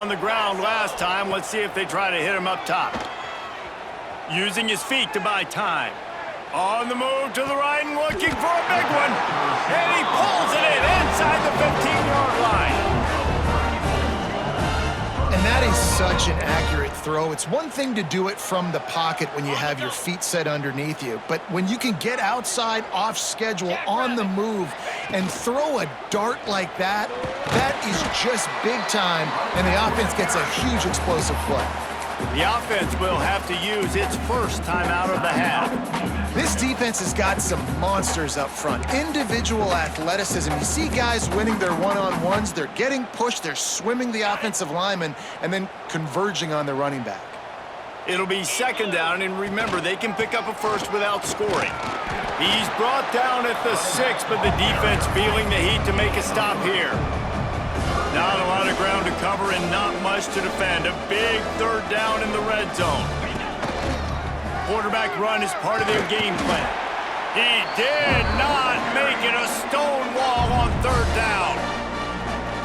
On the ground last time. Let's see if they try to hit him up top. Using his feet to buy time. On the move to the right and looking for a big one. And he pulls it in inside the 15-yard line. And that is such an accurate throw. It's one thing to do it from the pocket when you have your feet set underneath you, but when you can get outside, off schedule, on the move, and throw a dart like that, that is just big time, and the offense gets a huge explosive play. The offense will have to use its first timeout of the half. This defense has got some monsters up front. Individual athleticism. You see guys winning their one-on-ones. They're getting pushed. They're swimming the offensive lineman and then converging on the running back. It'll be second down, and remember, they can pick up a first without scoring. He's brought down at the 6, but the defense feeling the heat to make a stop here. Not a lot of ground to cover and not much to defend. A big third down in the red zone. Quarterback run is part of their game plan. He did not make it a stone wall on third down.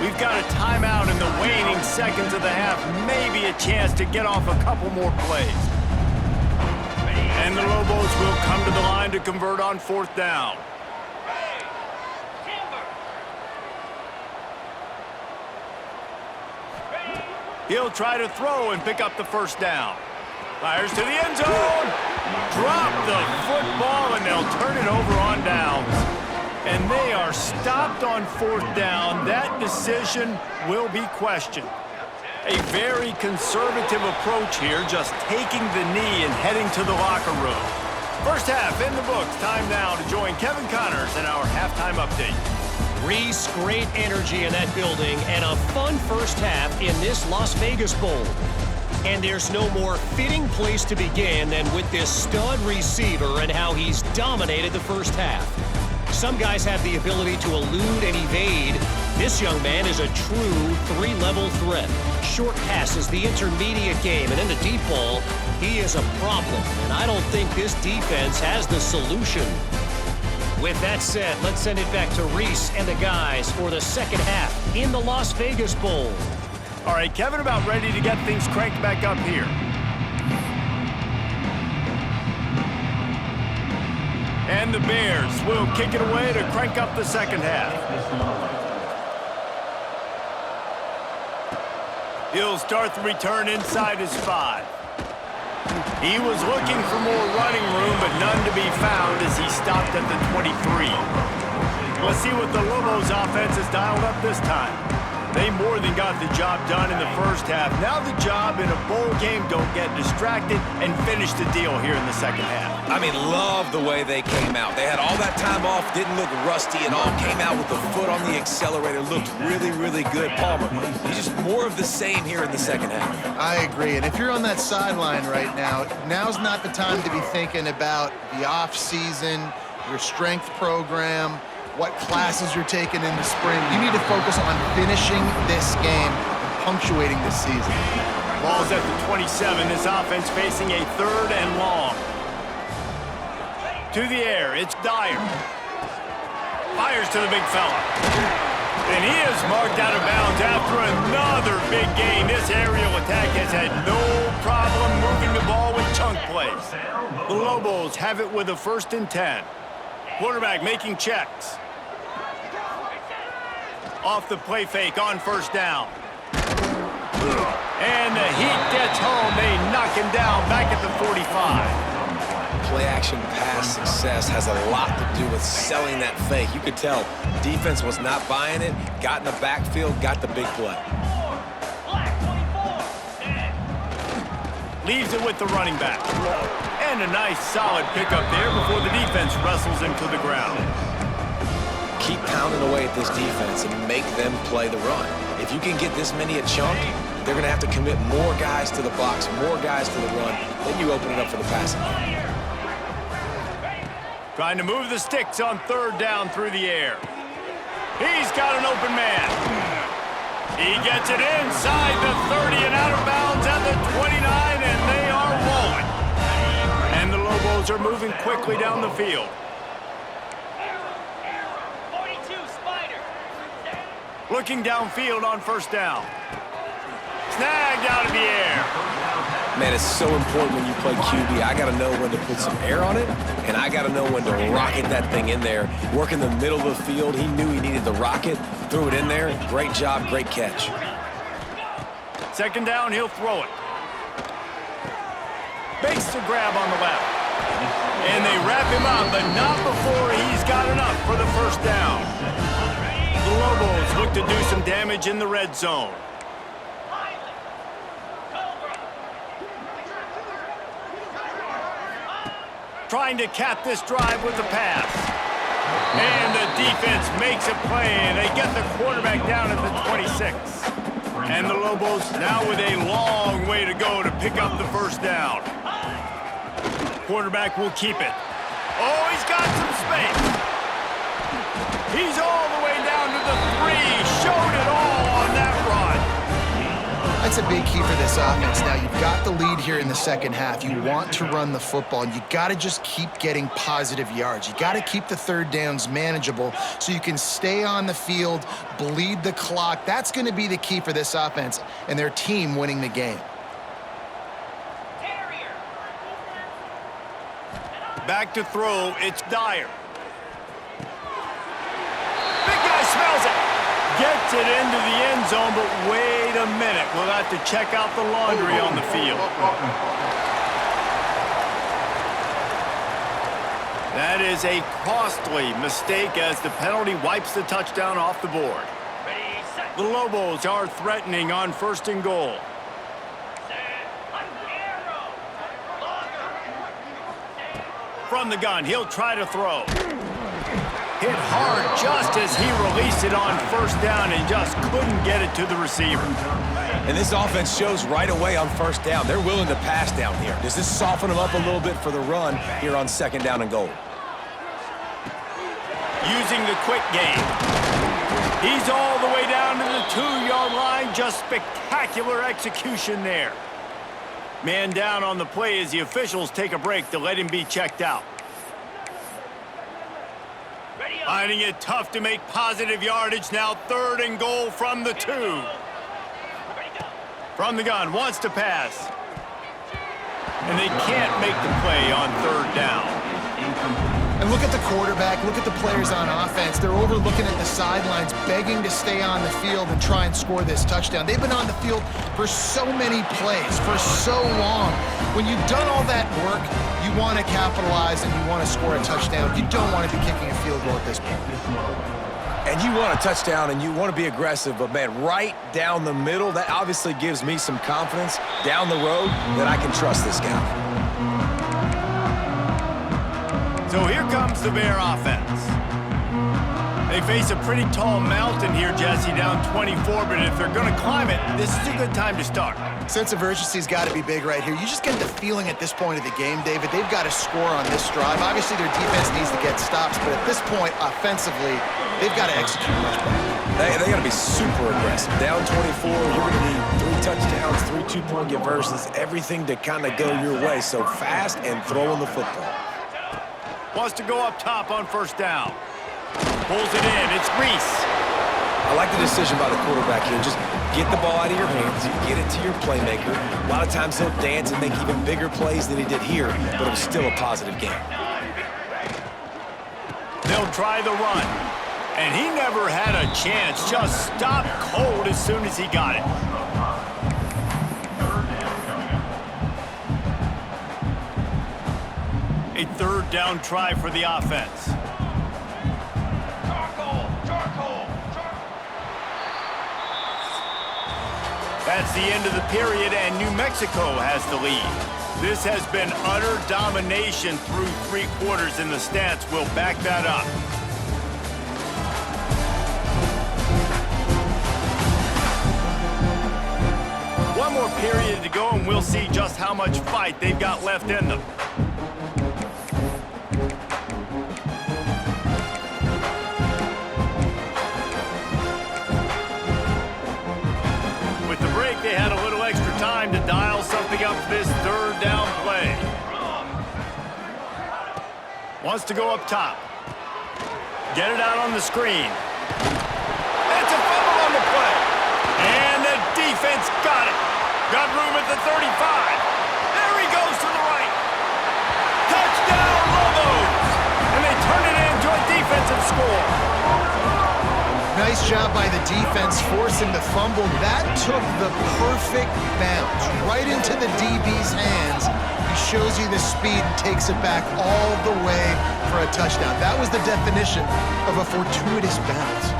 We've got a timeout in the waning seconds of the half. Maybe a chance to get off a couple more plays. And the Lobos will come to the line to convert on fourth down. He'll try to throw and pick up the first down. Fires to the end zone. Drop the football, and they'll turn it over on downs. And they are stopped on fourth down. That decision will be questioned. A very conservative approach here, just taking the knee and heading to the locker room. First half in the books. Time now to join Kevin Connors in our halftime update. Reese, great energy in that building and a fun first half in this Las Vegas Bowl. And there's no more fitting place to begin than with this stud receiver and how he's dominated the first half. Some guys have the ability to elude and evade. This young man is a true three-level threat. Short passes, the intermediate game, and in the deep ball, he is a problem. And I don't think this defense has the solution. With that said, let's send it back to Reese and the guys for the second half in the Las Vegas Bowl. All right, Kevin, about ready to get things cranked back up here. And the Bears will kick it away to crank up the second half. He'll start the return inside his 5. He was looking for more running room, but none to be found as he stopped at the 23. Let's see what the Lobos offense has dialed up this time. They more than got the job done in the first half. Now the job in a bowl game, don't get distracted and finish the deal here in the second half. I mean, love the way they came out. They had all that time off, didn't look rusty at all, came out with the foot on the accelerator, looked really, really good. Palmer, he's just more of the same here in the second half. I agree, and if you're on that sideline right now, now's not the time to be thinking about the off-season, your strength program, what classes you're taking in the spring. You need to focus on finishing this game and punctuating this season. Ball's at the 27. This offense facing a third and long. To the air, it's Dyer. Fires to the big fella. And he is marked out of bounds after another big gain. This aerial attack has had no problem moving the ball with chunk plays. The Lobos have it with a 1st and 10. Quarterback making checks. Off the play fake on first down. And the heat gets home. They knock him down back at the 45. Play-action pass success has a lot to do with selling that fake. You could tell defense was not buying it, got in the backfield, got the big play. Leaves it with the running back. And a nice solid pickup there before the defense wrestles him to the ground. Keep pounding away at this defense and make them play the run. If you can get this many a chunk, they're going to have to commit more guys to the box, more guys to the run. Then you open it up for the passing game. Trying to move the sticks on third down through the air. He's got an open man. He gets it inside the 30 and out of bounds at the 29, and they are rolling. And the Lobos are moving quickly down the field. Looking downfield on first down. snagged out of the air. Man, it's so important when you play QB. I got to know when to put some air on it, and I got to know when to rocket that thing in there. Work in the middle of the field. He knew he needed the rocket, threw it in there. Great job, great catch. Second down, he'll throw it. Makes the grab on the left. And they wrap him up, but not before he's got enough for the first down. The Lobos look to do some damage in the red zone. Trying to cap this drive with the pass. And the defense makes a play, and they get the quarterback down at the 26. And the Lobos now with a long way to go to pick up the first down. Quarterback will keep it. Oh, he's got some space. He's all the way down to the 3. Showed it all on that run. That's a big key for this offense. Now, you've got the lead here in the second half. You want to run the football, and you got to just keep getting positive yards. You got to keep the third downs manageable so you can stay on the field, bleed the clock. That's going to be the key for this offense and their team winning the game. Back to throw, it's Dyer. Big guy smells it. Gets it into the end zone, but wait a minute. We'll have to check out the laundry on the field. That is a costly mistake as the penalty wipes the touchdown off the board. The Lobos are threatening on 1st and goal. From the gun, he'll try to throw. Hit hard just as he released it on 1st down and just couldn't get it to the receiver. And this offense shows right away on 1st down. They're willing to pass down here. Does this soften them up a little bit for the run here on 2nd down and goal? Using the quick game. He's all the way down to the 2-yard line. Just spectacular execution there. Man down on the play as the officials take a break to let him be checked out. Finding it tough to make positive yardage now. 3rd and goal from the 2. From the gun, wants to pass. And they can't make the play on 3rd down. And look at the quarterback, look at the players on offense. They're overlooking at the sidelines, begging to stay on the field and try and score this touchdown. They've been on the field for so many plays, for so long. When you've done all that work, you want to capitalize and you want to score a touchdown. You don't want to be kicking a field goal at this point. And you want a touchdown and you want to be aggressive, but man, right down the middle, that obviously gives me some confidence down the road that I can trust this guy. So here comes the Bear offense. They face a pretty tall mountain here, Jesse, down 24, but if they're going to climb it, this is a good time to start. Sense of urgency's got to be big right here. You just get the feeling at this point of the game, David, they've got to score on this drive. Obviously, their defense needs to get stops, but at this point, offensively, they've got to execute much better. They got to be super aggressive. Down 24, you're going to need 3 touchdowns, 3 two-point conversions, everything to kind of go your way. So fast and throwing the football. Wants to go up top on 1st down. Pulls it in. It's Reese. I like the decision by the quarterback here. Just get the ball out of your hands. Get it to your playmaker. A lot of times he'll dance and make even bigger plays than he did here, but it was still a positive game. They'll try the run. And he never had a chance. Just stopped cold as soon as he got it. A 3rd down try for the offense. That's the end of the period, and New Mexico has the lead. This has been utter domination through 3 quarters, and the stats will back that up. One more period to go, and we'll see just how much fight they've got left in them. They had a little extra time to dial something up this 3rd down play. Wants to go up top. Get it out on the screen. That's a fumble on the play. And the defense defense. Got it. Got room at the 35. There he goes to the right. Touchdown, Lobos! And they turn it into a defensive score. Nice job by the defense forcing the fumble. That took the perfect bounce right into the DB's hands. He shows you the speed and takes it back all the way for a touchdown. That was the definition of a fortuitous bounce.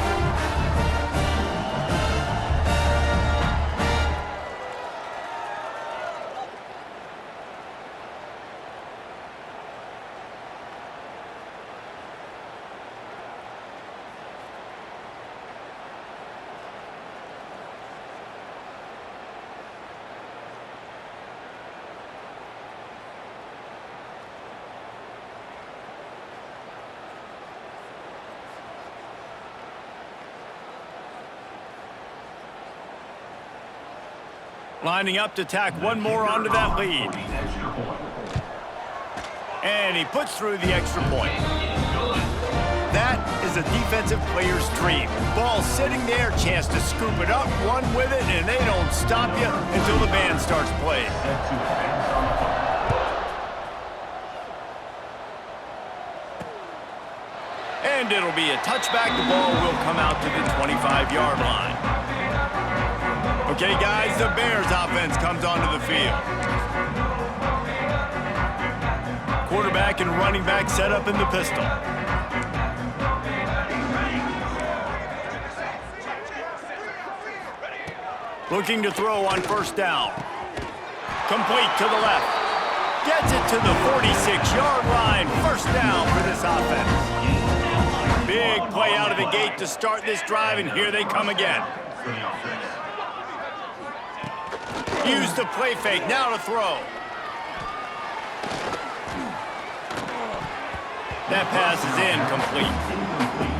Lining up to tack one more onto that lead. And he puts through the extra point. That is a defensive player's dream. Ball sitting there, chance to scoop it up, run with it, and they don't stop you until the band starts playing. And it'll be a touchback. The ball will come out to the 25-yard line. Okay, guys, the Bears offense comes onto the field. Quarterback and running back set up in the pistol. Looking to throw on first down. Complete to the left. Gets it to the 46-yard line. First down for this offense. Big play out of the gate to start this drive, and here they come again. Use the play fake, now to throw. That pass is incomplete.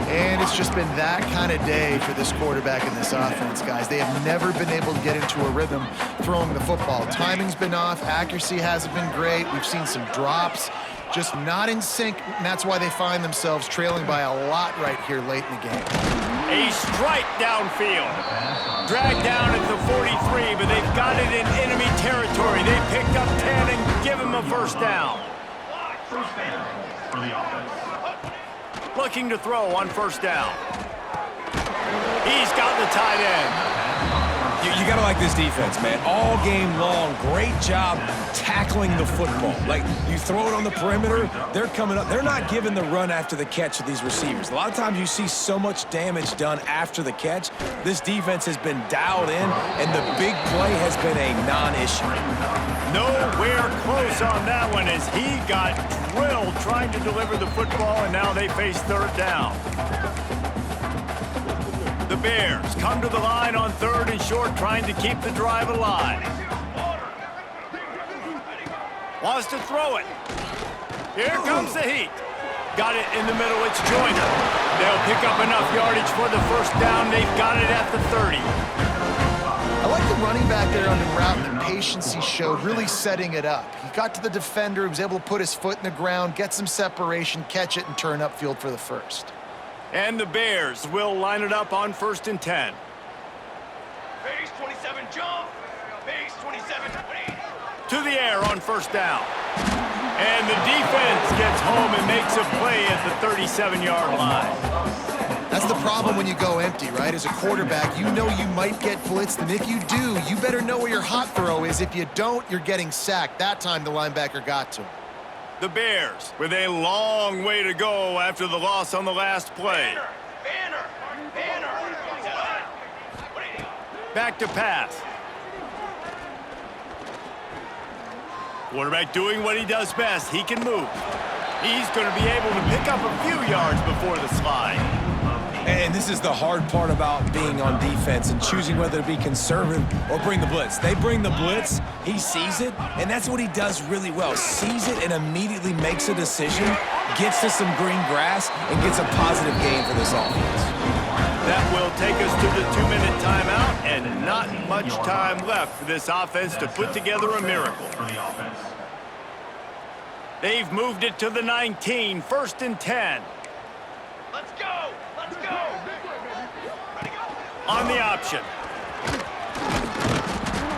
And it's just been that kind of day for this quarterback and this offense, guys. They have never been able to get into a rhythm throwing the football. Timing's been off, accuracy hasn't been great. We've seen some drops, just not in sync, and that's why they find themselves trailing by a lot right here late in the game. A strike downfield. Dragged down at the 43, but they've got it in enemy territory. They picked up 10 and give him a first down. First down for the offense. Looking to throw on first down. He's got the tight end. You got to like this defense, man. All game long, great job tackling the football. Like, you throw it on the perimeter, they're coming up. They're not giving the run after the catch of these receivers. A lot of times you see so much damage done after the catch. This defense has been dialed in, and the big play has been a non-issue. Nowhere close on that one as he got drilled trying to deliver the football, and now they face third down. The Bears come to the line on third and short, trying to keep the drive alive. Wants to throw it. Here comes the heat. Got it in the middle, it's Joyner. They'll pick up enough yardage for the first down. They've got it at the 30. I like the running back there on the route and the patience he showed, really setting it up. He got to the defender, he was able to put his foot in the ground, get some separation, catch it, and turn upfield for the first. And the Bears will line it up on 1st and 10. Base 27 jump. Base 27 20. To the air on first down. And the defense gets home and makes a play at the 37-yard line. That's the problem when you go empty, right? As a quarterback, you know you might get blitzed, and if you do, you better know where your hot throw is. If you don't, you're getting sacked. That time the linebacker got to him. The Bears with a long way to go after the loss on the last play. Banner. Back to pass. Quarterback doing what he does best. He can move. He's going to be able to pick up a few yards before the slide. And this is the hard part about being on defense and choosing whether to be conservative or bring the blitz. They bring the blitz, he sees it, and that's what he does really well. Sees it and immediately makes a decision, gets to some green grass, and gets a positive gain for this offense. That will take us to the 2-minute timeout, and not much time left for this offense to put together a miracle. They've moved it to the 19, 1st and 10. Let's go. On the option.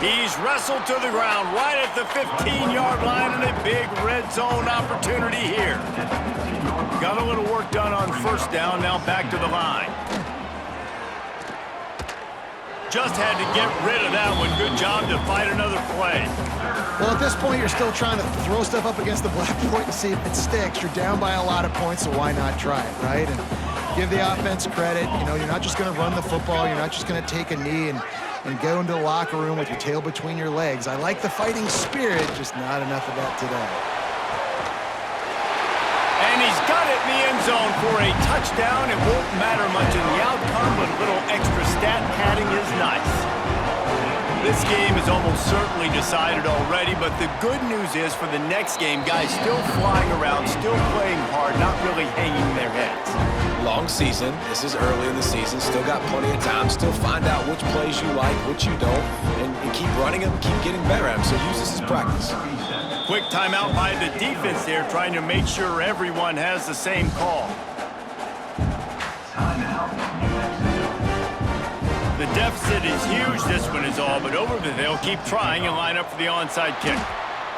He's wrestled to the ground right at the 15-yard line, and a big red zone opportunity here. Got a little work done on first down, now back to the line. Just had to get rid of that one. Good job to fight another play. Well, at this point, you're still trying to throw stuff up against the blackboard and see if it sticks. You're down by a lot of points, so why not try it, right? And give the offense credit. You know, you're not just going to run the football. You're not just going to take a knee and go into the locker room with your tail between your legs. I like the fighting spirit, just not enough of that today. And he's got it in the end zone for a touchdown. It won't matter much in the outcome, but a little extra stat padding is nice. This game is almost certainly decided already, but the good news is for the next game, guys still flying around, still playing hard, not really hanging their heads. Long season. This is early in the season. Still got plenty of time. Still find out which plays you like, which you don't, and keep running them, keep getting better at them. So use this as practice. Quick timeout by the defense there, trying to make sure everyone has the same call. The deficit is huge, this one is all, but over the they'll keep trying and line up for the onside kick.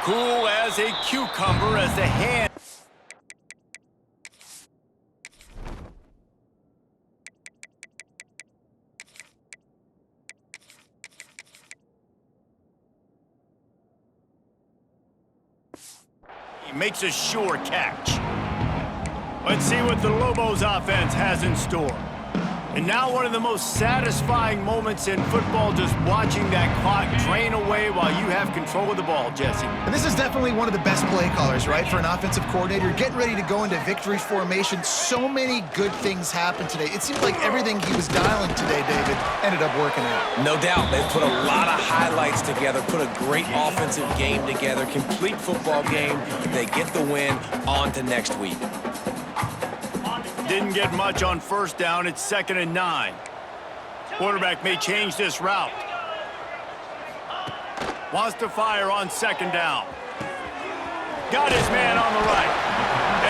Cool as a cucumber as the hand. He makes a sure catch. Let's see what the Lobos offense has in store. And now one of the most satisfying moments in football, just watching that clock drain away while you have control of the ball, Jesse. And this is definitely one of the best play callers, right, for an offensive coordinator. Getting ready to go into victory formation. So many good things happened today. It seemed like everything he was dialing today, David, ended up working out. No doubt. They've put a lot of highlights together, put a great offensive game together, complete football game. They get the win. On to next week. Didn't get much on first down. It's 2nd and 9. Quarterback may change this route. Wants to fire on 2nd down. Got his man on the right.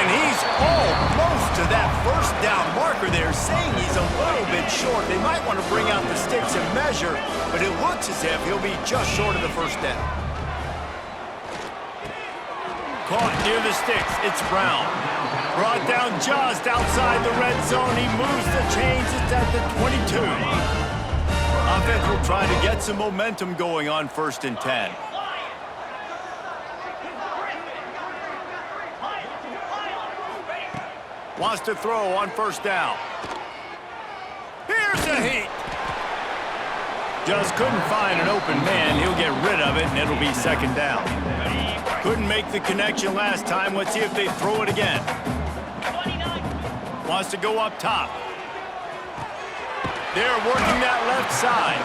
And he's almost to that first down marker there, saying he's a little bit short. They might want to bring out the sticks and measure, but it looks as if he'll be just short of the first down. Caught near the sticks. It's Brown. Brought down just outside the red zone. He moves the chains. It's at the 22. Offense will try to get some momentum going on 1st and 10. Wants to throw on first down. Here's a heat. Just couldn't find an open man. He'll get rid of it, and it'll be 2nd down. Couldn't make the connection last time. Let's see if they throw it again. Wants to go up top. They're working that left side.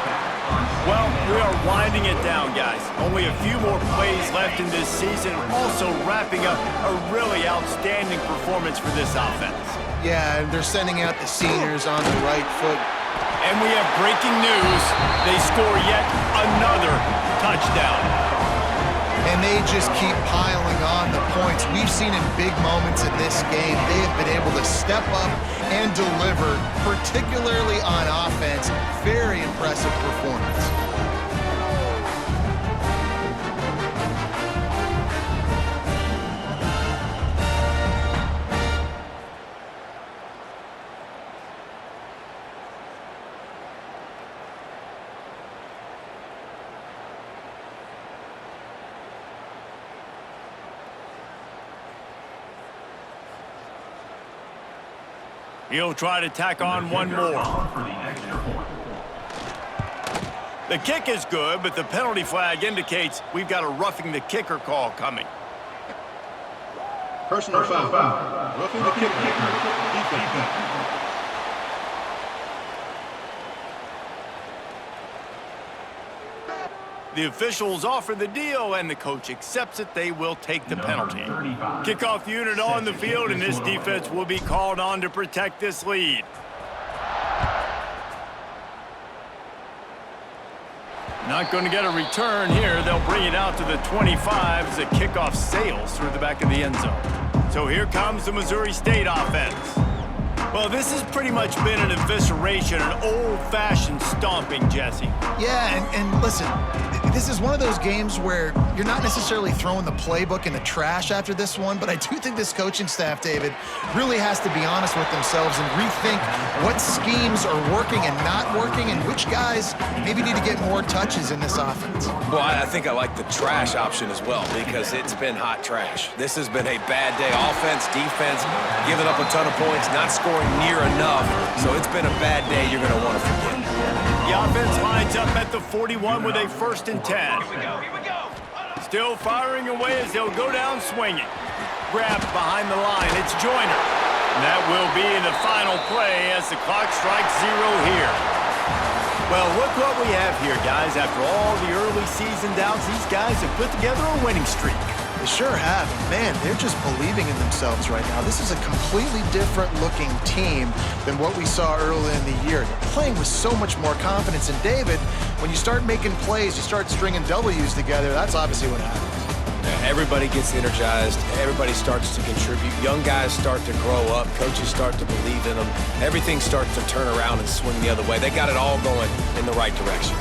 Well, we are winding it down, guys. Only a few more plays left in this season. Also wrapping up a really outstanding performance for this offense. Yeah, and they're sending out the seniors on the right foot. And we have breaking news. They score yet another touchdown. And they just keep piling on the points. We've seen in big moments in this game, they have been able to step up and deliver, particularly on offense. Very impressive performance. He'll try to tack on one more. The kick is good, but the penalty flag indicates we've got a roughing the kicker call coming. Personal foul. Roughing the kicker. Defense. The officials offer the deal, and the coach accepts it. They will take the penalty. Kickoff unit on the field, and this defense will be called on to protect this lead. Not going to get a return here. They'll bring it out to the 25 as the kickoff sails through the back of the end zone. So here comes the Missouri State offense. Well, this has pretty much been an evisceration, an old-fashioned stomping, Jesse. Yeah, and listen, This is one of those games where you're not necessarily throwing the playbook in the trash after this one, but I do think this coaching staff, David, really has to be honest with themselves and rethink what schemes are working and not working and which guys maybe need to get more touches in this offense. Well, I think I like the trash option as well because it's been hot trash. This has been a bad day. Offense, defense, giving up a ton of points, not scoring near enough. So it's been a bad day you're going to want to forget. The offense lines up at the 41 with a 1st and 10. Here we go. Still firing away as they'll go down swinging. Grabbed behind the line. It's Joyner. And that will be the final play as the clock strikes 0 here. Well, look what we have here, guys. After all the early season doubts, these guys have put together a winning streak. They sure have. Man, they're just believing in themselves right now. This is a completely different looking team than what we saw early in the year. They're playing with so much more confidence. And David, when you start making plays, you start stringing W's together, that's obviously what happens. Everybody gets energized. Everybody starts to contribute. Young guys start to grow up. Coaches start to believe in them. Everything starts to turn around and swing the other way. They got it all going in the right direction.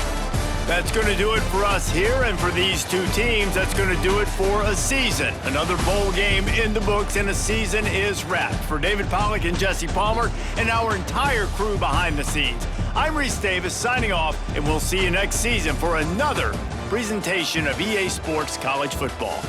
That's going to do it for us here, and for these two teams, that's going to do it for a season. Another bowl game in the books, and a season is wrapped. For David Pollack and Jesse Palmer and our entire crew behind the scenes, I'm Reese Davis signing off, and we'll see you next season for another presentation of EA Sports College Football.